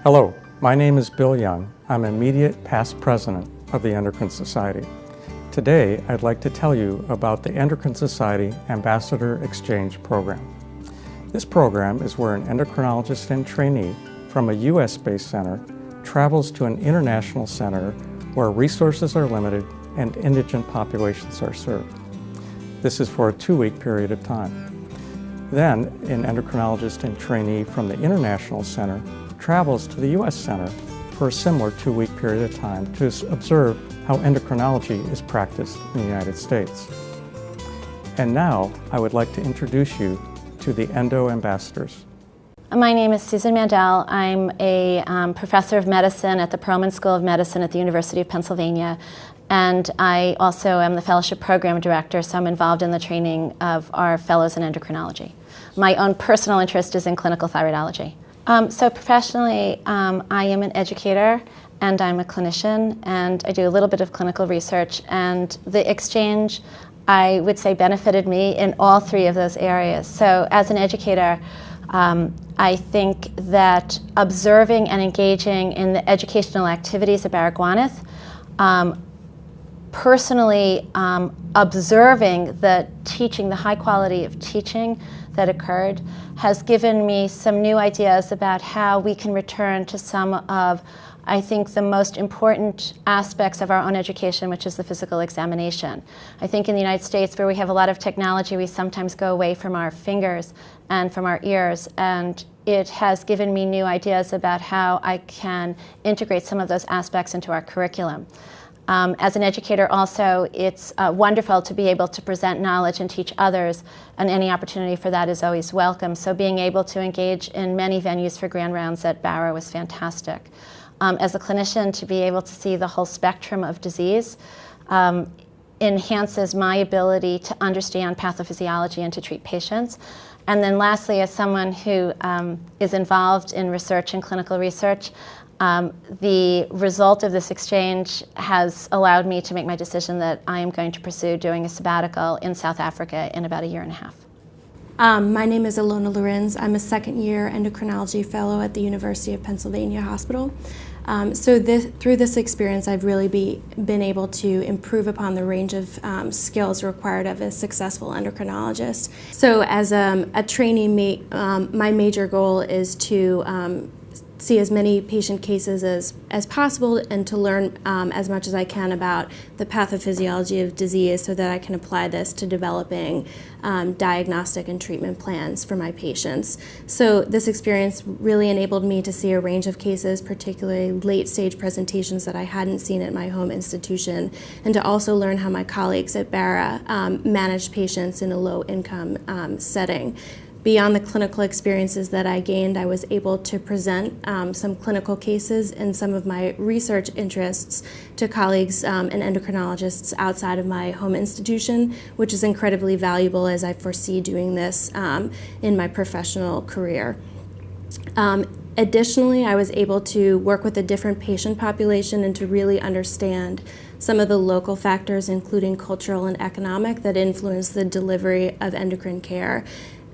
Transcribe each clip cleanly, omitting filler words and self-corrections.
Hello, my name is Bill Young. I'm immediate past president of the Endocrine Society. Today, I'd like to tell you about the Endocrine Society Ambassador Exchange Program. This program is where an endocrinologist and trainee from a US-based center travels to an international center where resources are limited and indigent populations are served. This is for a 2-week period of time. Then, an endocrinologist and trainee from the international center travels to the US center for a similar 2-week period of time to observe how endocrinology is practiced in the United States. And now, I would like to introduce you to the Endo Ambassadors. My name is Susan Mandel. I'm a professor of medicine at the Perelman School of Medicine at the University of Pennsylvania, and I also am the fellowship program director, so I'm involved in the training of our fellows in endocrinology. My own personal interest is in clinical thyroidology. So professionally, I am an educator and I'm a clinician, and I do a little bit of clinical research, and the exchange, I would say, benefited me in all 3 of those areas. So as an educator, I think that observing and engaging in the educational activities of Barra Gwyneth, personally observing the teaching, the high quality of teaching that occurred, has given me some new ideas about how we can return to some of, I think, the most important aspects of our own education, which is the physical examination. I think in the United States, where we have a lot of technology, we sometimes go away from our fingers and from our ears, and it has given me new ideas about how I can integrate some of those aspects into our curriculum. As an educator also, it's wonderful to be able to present knowledge and teach others, and any opportunity for that is always welcome. So being able to engage in many venues for grand rounds at Barra was fantastic. As a clinician, to be able to see the whole spectrum of disease enhances my ability to understand pathophysiology and to treat patients. And then lastly, as someone who is involved in research and clinical research, the result of this exchange has allowed me to make my decision that I am going to pursue doing a sabbatical in South Africa in about 1.5 years. My name is Ilona Laurens. I'm a second-year endocrinology fellow at the University of Pennsylvania Hospital. Through this experience, I've really been able to improve upon the range of skills required of a successful endocrinologist. So as a trainee, my major goal is to see as many patient cases as possible and to learn as much as I can about the pathophysiology of disease so that I can apply this to developing diagnostic and treatment plans for my patients. So this experience really enabled me to see a range of cases, particularly late-stage presentations that I hadn't seen at my home institution, and to also learn how my colleagues at Barra managed patients in a low-income setting. Beyond the clinical experiences that I gained, I was able to present some clinical cases and some of my research interests to colleagues and endocrinologists outside of my home institution, which is incredibly valuable as I foresee doing this in my professional career. Additionally, I was able to work with a different patient population and to really understand some of the local factors, including cultural and economic, that influence the delivery of endocrine care.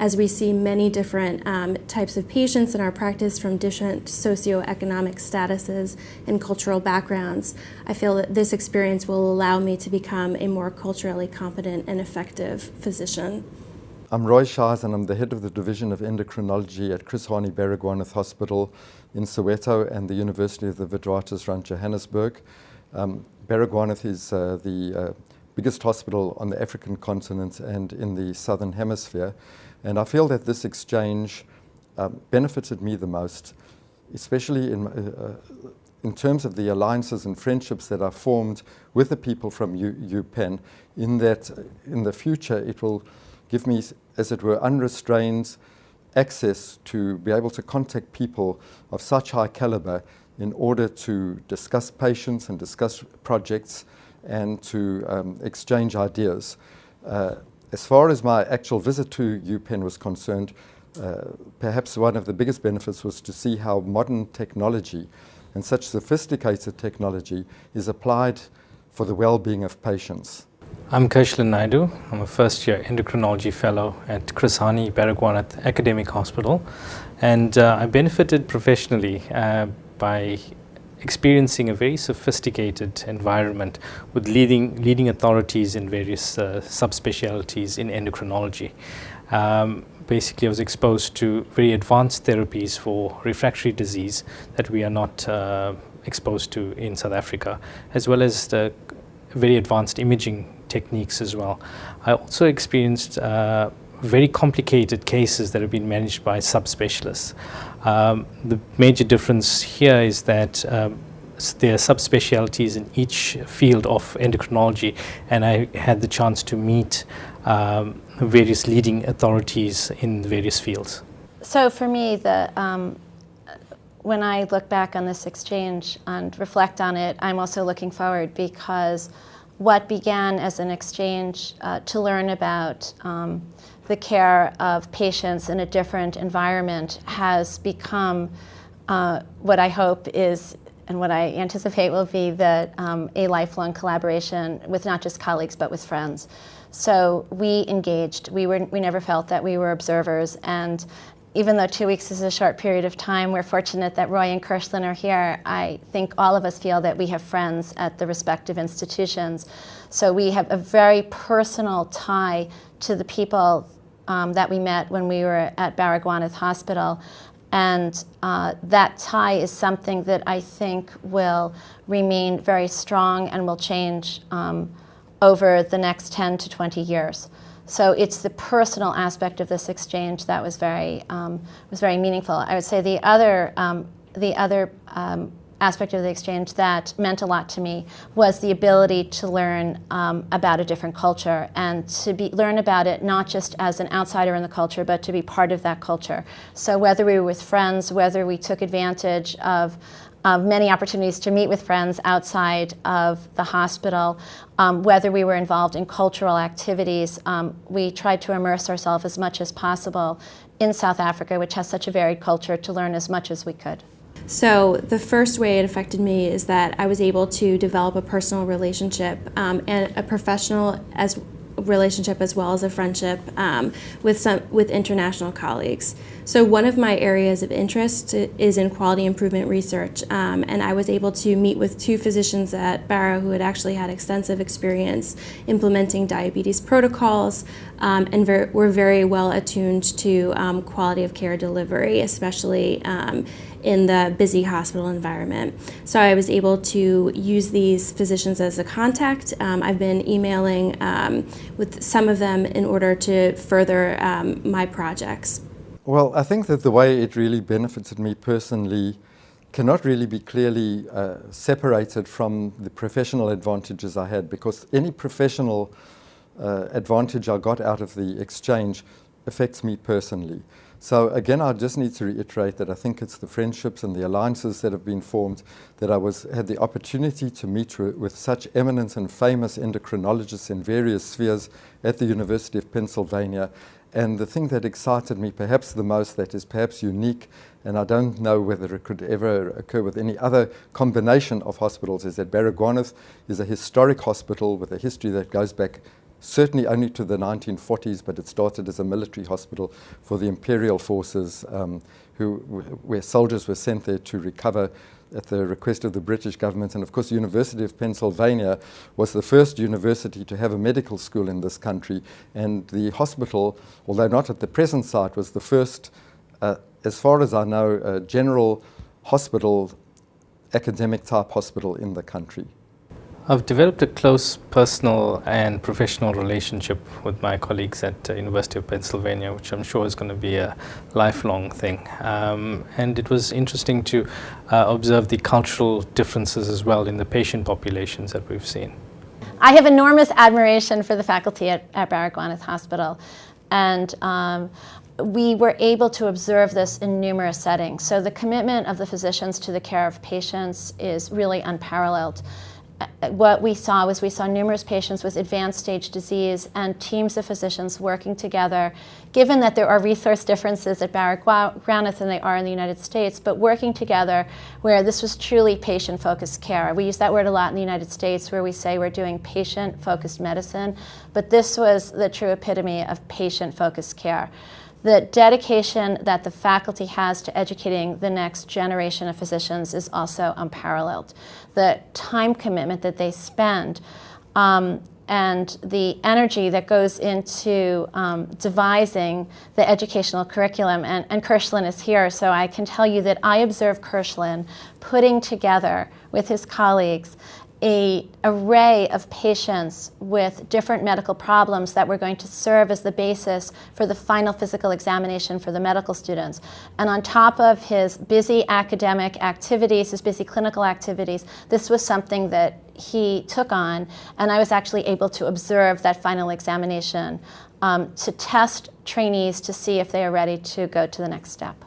As we see many different types of patients in our practice from different socioeconomic statuses and cultural backgrounds, I feel that this experience will allow me to become a more culturally competent and effective physician. I'm Roy Shahs, and I'm the head of the Division of Endocrinology at Chris Hani Barra Gwyneth Hospital in Soweto and the University of the Witwatersrand, Johannesburg. Barra Gwyneth is the biggest hospital on the African continent and in the Southern Hemisphere. And I feel that this exchange benefited me the most, especially in terms of the alliances and friendships that are formed with the people from UPenn, in that in the future it will give me, as it were, unrestrained access to be able to contact people of such high caliber in order to discuss patients and discuss projects and to exchange ideas. As far as my actual visit to UPenn was concerned, perhaps one of the biggest benefits was to see how modern technology and such sophisticated technology is applied for the well-being of patients. I'm Kaushal Naidu. I'm a first-year endocrinology fellow at Chris Hani Barra Gwyneth Academic Hospital, And I benefited professionally by experiencing a very sophisticated environment with leading authorities in various subspecialties in endocrinology. Basically, I was exposed to very advanced therapies for refractory disease that we are not exposed to in South Africa, as well as the very advanced imaging techniques as well. I also experienced very complicated cases that have been managed by subspecialists. The major difference here is that there are subspecialties in each field of endocrinology, and I had the chance to meet various leading authorities in various fields. So for me, when I look back on this exchange and reflect on it, I'm also looking forward, because what began as an exchange to learn about the care of patients in a different environment has become what I hope is, and what I anticipate will be, a lifelong collaboration with not just colleagues but with friends. So we engaged. We never felt that we were observers, and even though 2 weeks is a short period of time, we're fortunate that Roy and Kirshlan are here. I think all of us feel that we have friends at the respective institutions. So we have a very personal tie to the people that we met when we were at Baragwanath Hospital. And that tie is something that I think will remain very strong and will change over the next 10 to 20 years. So it's the personal aspect of this exchange that was very meaningful. I would say the other aspect of the exchange that meant a lot to me was the ability to learn about a different culture, and to learn about it not just as an outsider in the culture, but to be part of that culture. So whether we were with friends, whether we took advantage of many opportunities to meet with friends outside of the hospital, whether we were involved in cultural activities, we tried to immerse ourselves as much as possible in South Africa, which has such a varied culture, to learn as much as we could. So the first way it affected me is that I was able to develop a personal relationship and a professional relationship as well as a friendship with international colleagues. So one of my areas of interest is in quality improvement research, and I was able to meet with two physicians at Bara who had actually had extensive experience implementing diabetes protocols and were very well attuned to quality of care delivery, especially in the busy hospital environment. So I was able to use these physicians as a contact. I've been emailing with some of them in order to further my projects. Well, I think that the way it really benefited me personally cannot really be clearly separated from the professional advantages I had, because any professional advantage I got out of the exchange affects me personally. So again, I just need to reiterate that I think it's the friendships and the alliances that have been formed, that I had the opportunity to meet with such eminent and famous endocrinologists in various spheres at the University of Pennsylvania. And the thing that excited me perhaps the most, that is perhaps unique, and I don't know whether it could ever occur with any other combination of hospitals, is that Baragwanath is a historic hospital with a history that goes back certainly only to the 1940s, but it started as a military hospital for the imperial forces where soldiers were sent there to recover at the request of the British government. And of course, the University of Pennsylvania was the first university to have a medical school in this country. And the hospital, although not at the present site, was the first, as far as I know, general hospital, academic type hospital in the country. I've developed a close personal and professional relationship with my colleagues at the University of Pennsylvania, which I'm sure is going to be a lifelong thing. And it was interesting to observe the cultural differences as well in the patient populations that we've seen. I have enormous admiration for the faculty at Baragwanath Hospital, and we were able to observe this in numerous settings. So the commitment of the physicians to the care of patients is really unparalleled. What we saw was numerous patients with advanced stage disease and teams of physicians working together, given that there are resource differences at Baragwanath than they are in the United States, but working together where this was truly patient-focused care. We use that word a lot in the United States, where we say we're doing patient-focused medicine, but this was the true epitome of patient-focused care. The dedication that the faculty has to educating the next generation of physicians is also unparalleled. The time commitment that they spend and the energy that goes into devising the educational curriculum. And Kirschlin is here, so I can tell you that I observed Kirschlin putting together with his colleagues an array of patients with different medical problems that were going to serve as the basis for the final physical examination for the medical students. And on top of his busy academic activities, his busy clinical activities, this was something that he took on, and I was actually able to observe that final examination to test trainees to see if they are ready to go to the next step.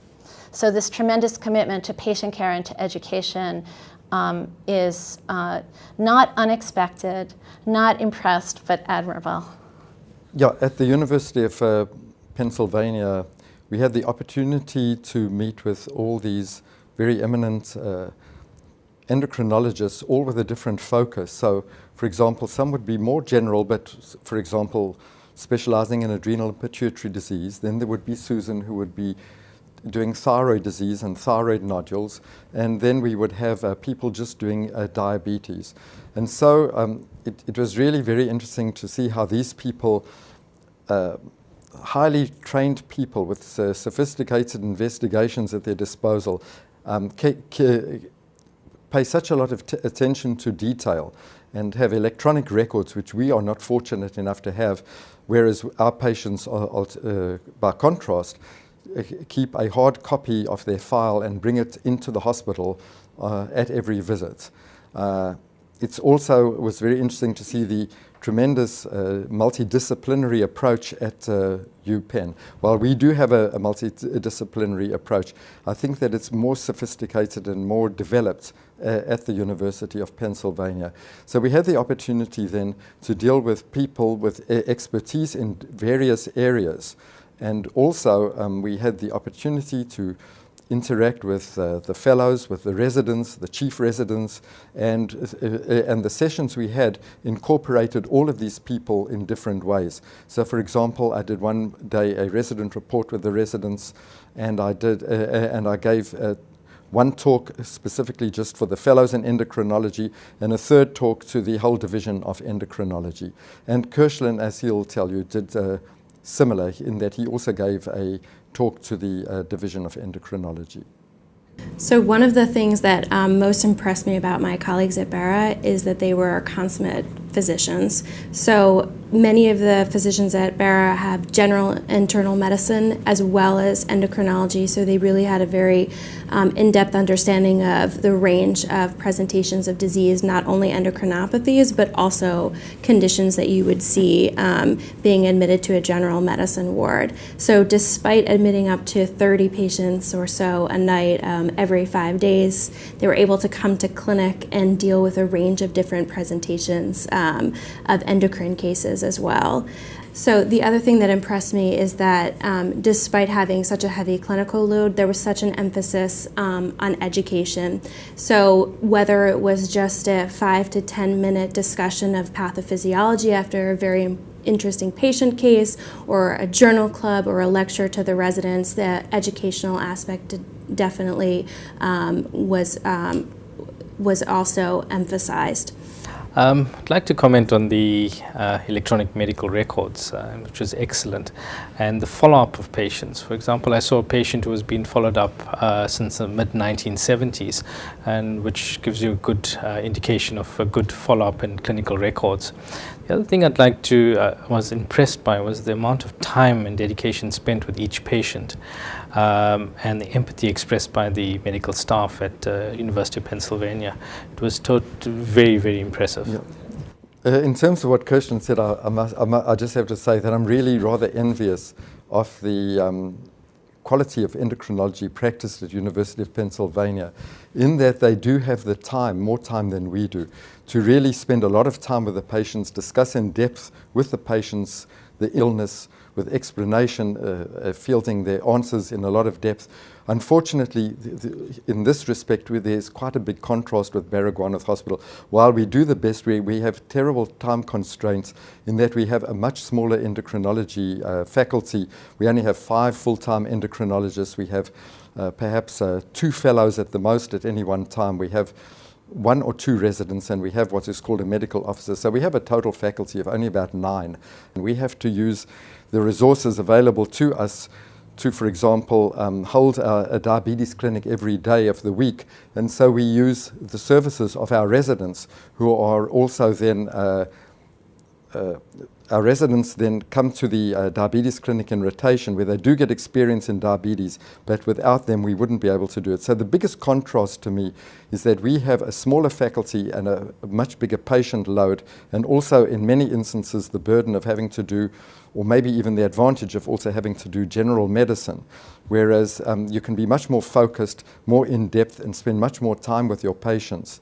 So this tremendous commitment to patient care and to education is not unexpected, not impressed, but admirable. Yeah, at the University of Pennsylvania, we had the opportunity to meet with all these very eminent endocrinologists, all with a different focus. So, for example, some would be more general, but for example, specializing in adrenal and pituitary disease. Then there would be Susan, who would be doing thyroid disease and thyroid nodules, and then we would have people just doing diabetes. And so it was really very interesting to see how these people, highly trained people with sophisticated investigations at their disposal, pay such a lot of attention to detail and have electronic records, which we are not fortunate enough to have, whereas our patients, by contrast, keep a hard copy of their file and bring it into the hospital at every visit. It also was very interesting to see the tremendous multidisciplinary approach at UPenn. While we do have a multidisciplinary approach, I think that it's more sophisticated and more developed at the University of Pennsylvania. So we had the opportunity then to deal with people with expertise in various areas. And also we had the opportunity to interact with the fellows, with the residents, the chief residents, and the sessions we had incorporated all of these people in different ways. So, for example, I did one day a resident report with the residents, and I gave one talk specifically just for the fellows in endocrinology, and a third talk to the whole division of endocrinology. And Kirschlin, as he'll tell you, did similar in that he also gave a talk to the division of endocrinology. So one of the things that most impressed me about my colleagues at Barra is that they were consummate physicians. So many of the physicians at Barra have general internal medicine as well as endocrinology, so they really had a very in-depth understanding of the range of presentations of disease, not only endocrinopathies, but also conditions that you would see being admitted to a general medicine ward. So despite admitting up to 30 patients or so a night every 5 days, they were able to come to clinic and deal with a range of different presentations of endocrine cases as well. So the other thing that impressed me is that despite having such a heavy clinical load, there was such an emphasis on education. So whether it was just a 5 to 10 minute discussion of pathophysiology after a very interesting patient case, or a journal club, or a lecture to the residents, the educational aspect definitely was also emphasized. I'd like to comment on the electronic medical records, which was excellent, and the follow-up of patients. For example, I saw a patient who has been followed up since the mid-1970s, and which gives you a good indication of a good follow-up in clinical records. The other thing I'd like to was impressed by was the amount of time and dedication spent with each patient, and the empathy expressed by the medical staff at University of Pennsylvania. It was very, very impressive. Yeah. In terms of what Kirsten said, I just have to say that I'm really rather envious of the quality of endocrinology practiced at University of Pennsylvania, in that they do have the time, more time than we do, to really spend a lot of time with the patients, discuss in depth with the patients the illness, with explanation, fielding their answers in a lot of depth. Unfortunately, in this respect, there's quite a big contrast with Baragwanath Hospital. While we do the best, we have terrible time constraints in that we have a much smaller endocrinology faculty. We only have 5 full-time endocrinologists. We have perhaps 2 fellows at the most at any one time. We have 1 or 2 residents, and we have what is called a medical officer. So we have a total faculty of only about 9. And we have to use the resources available to us to, for example, hold a diabetes clinic every day of the week. And so we use the services of our residents, who are also then our residents then come to the diabetes clinic in rotation, where they do get experience in diabetes, but without them we wouldn't be able to do it. So the biggest contrast to me is that we have a smaller faculty and a much bigger patient load, and also in many instances the burden of having to do, or maybe even the advantage of also having to do general medicine, whereas you can be much more focused, more in-depth, and spend much more time with your patients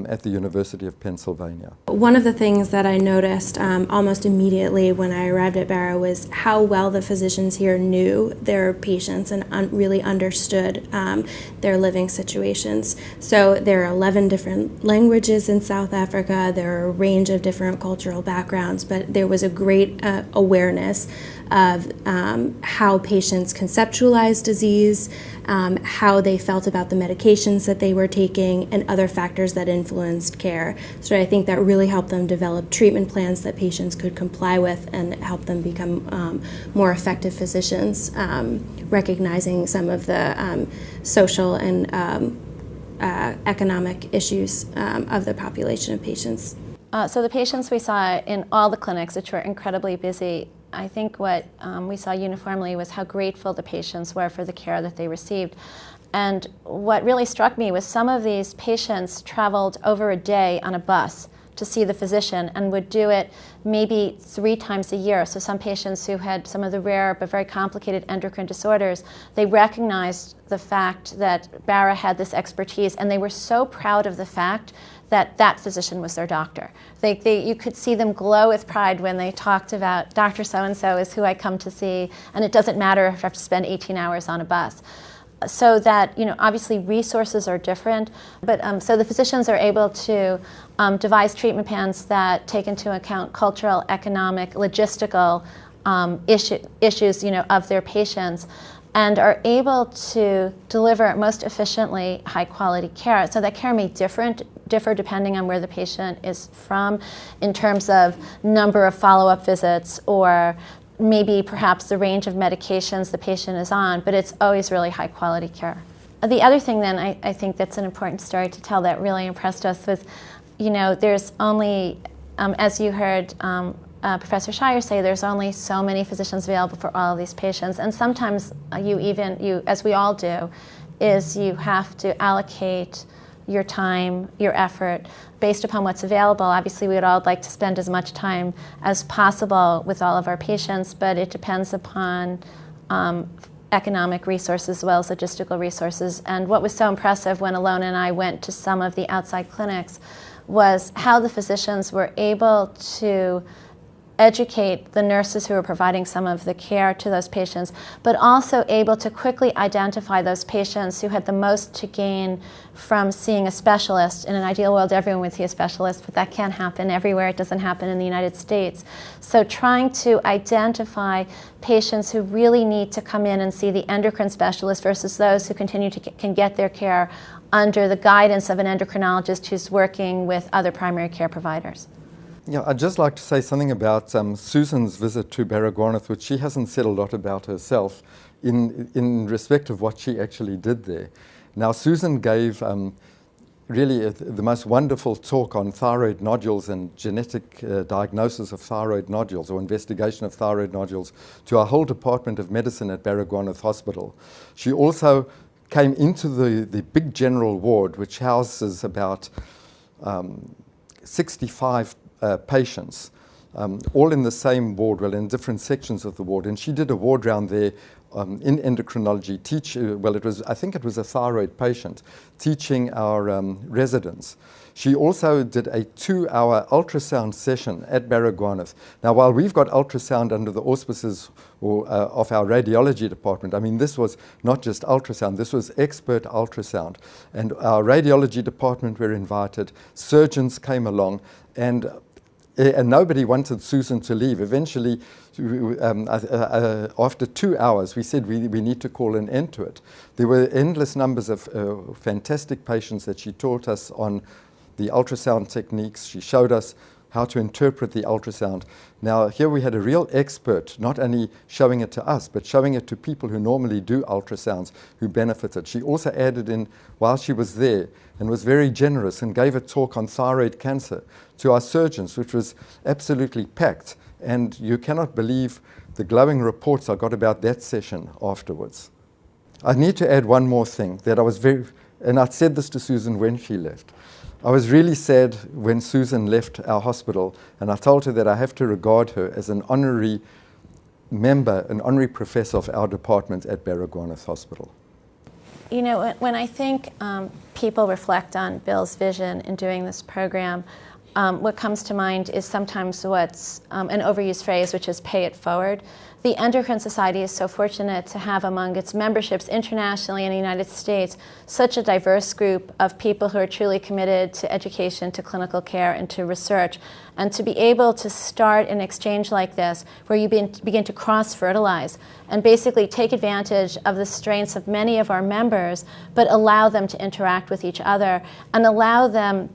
at the University of Pennsylvania. One of the things that I noticed almost immediately when I arrived at Barra was how well the physicians here knew their patients and really understood their living situations. So there are 11 different languages in South Africa, there are a range of different cultural backgrounds, but there was a great awareness of how patients conceptualize disease, how they felt about the medications that they were taking, and other factors that influenced care. So I think that really helped them develop treatment plans that patients could comply with and help them become more effective physicians, recognizing some of the social and economic issues of the population of patients. So the patients we saw in all the clinics, which were incredibly busy, I think what we saw uniformly was how grateful the patients were for the care that they received. And what really struck me was some of these patients traveled over a day on a bus to see the physician and would do it maybe 3 times a year. So some patients who had some of the rare but very complicated endocrine disorders, they recognized the fact that Barra had this expertise, and they were so proud of the fact that that physician was their doctor. You could see them glow with pride when they talked about Dr. So-and-so is who I come to see, and it doesn't matter if I have to spend 18 hours on a bus. So that, obviously resources are different, but so the physicians are able to devise treatment plans that take into account cultural, economic, logistical issues, of their patients, and are able to deliver most efficiently high quality care. So that care may differ depending on where the patient is from in terms of number of follow-up visits, or maybe perhaps the range of medications the patient is on, but it's always really high quality care. The other thing then I think that's an important story to tell that really impressed us was, there's only, as you heard Professor Shire say, there's only so many physicians available for all of these patients, and sometimes you, as we all do, is you have to allocate your time, your effort, based upon what's available. Obviously, we would all like to spend as much time as possible with all of our patients, but it depends upon economic resources as well as logistical resources. And what was so impressive when Ilona and I went to some of the outside clinics was how the physicians were able to educate the nurses who are providing some of the care to those patients, but also able to quickly identify those patients who had the most to gain from seeing a specialist. In an ideal world, everyone would see a specialist, but that can't happen everywhere. It doesn't happen in the United States. So trying to identify patients who really need to come in and see the endocrine specialist versus those who can get their care under the guidance of an endocrinologist who's working with other primary care providers. Yeah, I'd just like to say something about Susan's visit to Baragwanath, which she hasn't said a lot about herself in respect of what she actually did there. Now, Susan gave really the most wonderful talk on thyroid nodules and genetic diagnosis of thyroid nodules, or investigation of thyroid nodules, to our whole Department of Medicine at Baragwanath Hospital. She also came into the big general ward, which houses about 65 patients, all in the same ward, well, in different sections of the ward. And she did a ward round there in endocrinology, I think it was a thyroid patient, teaching our residents. She also did a 2-hour ultrasound session at Baragwanath. Now, while we've got ultrasound under the auspices of our radiology department, I mean, this was not just ultrasound, this was expert ultrasound. And our radiology department were invited, surgeons came along, and nobody wanted Susan to leave. Eventually, after 2 hours, we said we need to call an end to it. There were endless numbers of fantastic patients that she taught us on the ultrasound techniques. She showed us how to interpret the ultrasound. Now, here we had a real expert, not only showing it to us, but showing it to people who normally do ultrasounds, who benefited. She also added in, while she was there, and was very generous and gave a talk on thyroid cancer to our surgeons, which was absolutely packed. And you cannot believe the glowing reports I got about that session afterwards. I need to add one more thing that I was and I said this to Susan when she left. I was really sad when Susan left our hospital, and I told her that I have to regard her as an honorary member, an honorary professor of our department at Baragwanath Hospital. You know, when I think people reflect on Bill's vision in doing this program, what comes to mind is sometimes what's an overused phrase, which is pay it forward. The Endocrine Society is so fortunate to have among its memberships internationally in the United States such a diverse group of people who are truly committed to education, to clinical care, and to research. And to be able to start an exchange like this, where you begin to cross-fertilize and basically take advantage of the strengths of many of our members, but allow them to interact with each other and allow them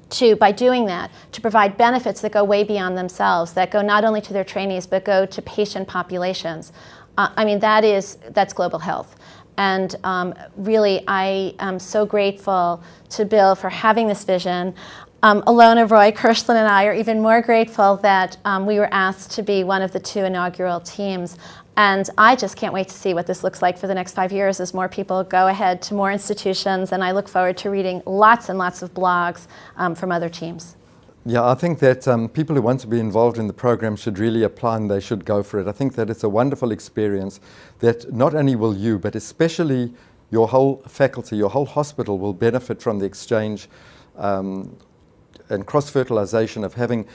to, by doing that, to provide benefits that go way beyond themselves, that go not only to their trainees, but go to patient populations. I mean, that's global health. And really, I am so grateful to Bill for having this vision. Ilona, Roy, Kirshland, and I are even more grateful that we were asked to be one of the 2 inaugural teams. And I just can't wait to see what this looks like for the next 5 years as more people go ahead to more institutions, and I look forward to reading lots and lots of blogs from other teams. Yeah, I think that people who want to be involved in the program should really apply, and they should go for it. I think that it's a wonderful experience that not only will you, but especially your whole faculty, your whole hospital will benefit from the exchange and cross-fertilization of having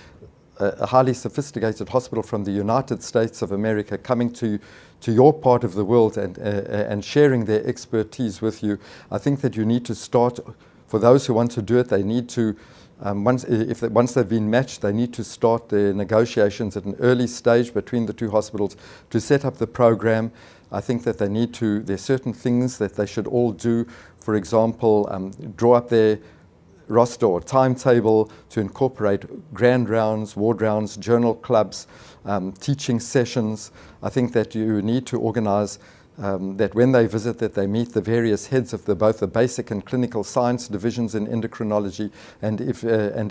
a highly sophisticated hospital from the United States of America coming to your part of the world and sharing their expertise with you. I think that you need to start, for those who want to do it, they need to, once they've been matched, they need to start their negotiations at an early stage between the 2 hospitals to set up the program. I think that they need to, there's certain things that they should all do. For example, draw up their roster or timetable to incorporate grand rounds, ward rounds, journal clubs, teaching sessions. I think that you need to organize that when they visit, that they meet the various heads of both the basic and clinical science divisions in endocrinology, and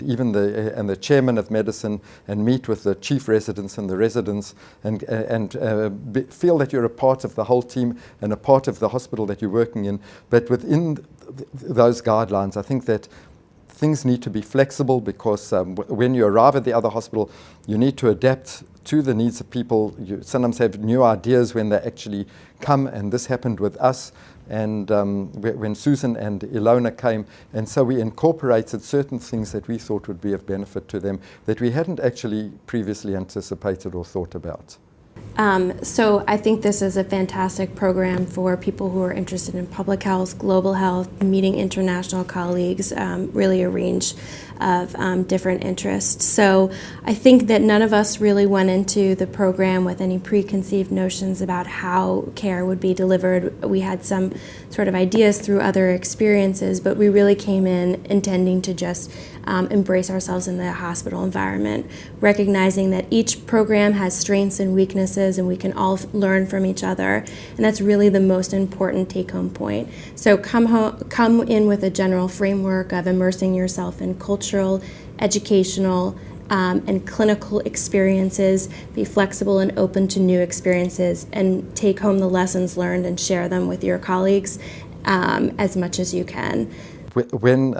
even the chairman of medicine, and meet with the chief residents and the residents, and feel that you're a part of the whole team and a part of the hospital that you're working in. But within those guidelines, I think that things need to be flexible, because when you arrive at the other hospital, you need to adapt to the needs of people. You sometimes have new ideas when they actually come, and this happened with us. And when Susan and Ilona came, and so we incorporated certain things that we thought would be of benefit to them that we hadn't actually previously anticipated or thought about. So I think this is a fantastic program for people who are interested in public health, global health, meeting international colleagues, really a range of different interests. So I think that none of us really went into the program with any preconceived notions about how care would be delivered. We had some sort of ideas through other experiences, but we really came in intending to just embrace ourselves in the hospital environment, recognizing that each program has strengths and weaknesses, and we can all learn from each other, and that's really the most important take-home point. So come in with a general framework of immersing yourself in cultural, educational, and clinical experiences, be flexible and open to new experiences, and take home the lessons learned and share them with your colleagues as much as you can. When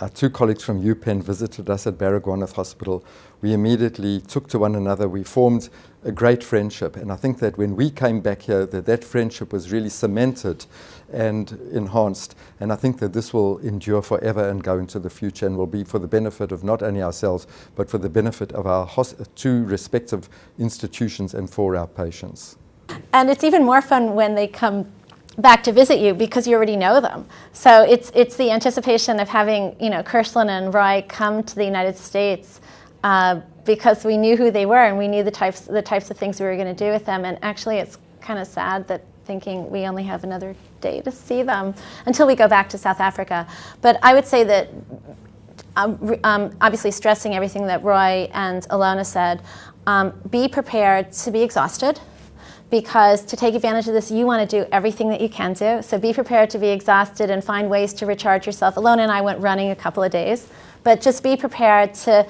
our two colleagues from UPenn visited us at Baragwanath Hospital. We immediately took to one another. We formed a great friendship, and I think that when we came back here, that friendship was really cemented and enhanced, and I think that this will endure forever and go into the future and will be for the benefit of not only ourselves, but for the benefit of our two respective institutions and for our patients. And it's even more fun when they come back to visit you because you already know them. So it's the anticipation of having, you know, Kirsten and Roy come to the United States because we knew who they were and we knew the types of things we were going to do with them. And actually, it's kind of sad that thinking we only have another day to see them until we go back to South Africa. But I would say that obviously stressing everything that Roy and Ilona said, be prepared to be exhausted, because to take advantage of this, you want to do everything that you can do. So be prepared to be exhausted and find ways to recharge yourself. Ilona and I went running a couple of days, but just be prepared to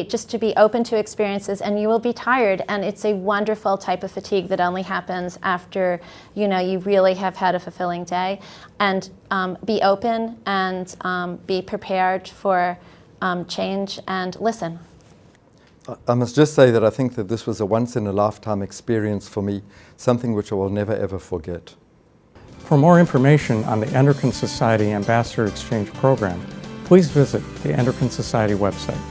just to be open to experiences, and you will be tired. And it's a wonderful type of fatigue that only happens after, you know, you really have had a fulfilling day. And be open and be prepared for change and listen. I must just say that I think that this was a once-in-a-lifetime experience for me, something which I will never ever forget. For more information on the Endocrine Society Ambassador Exchange Program, please visit the Endocrine Society website.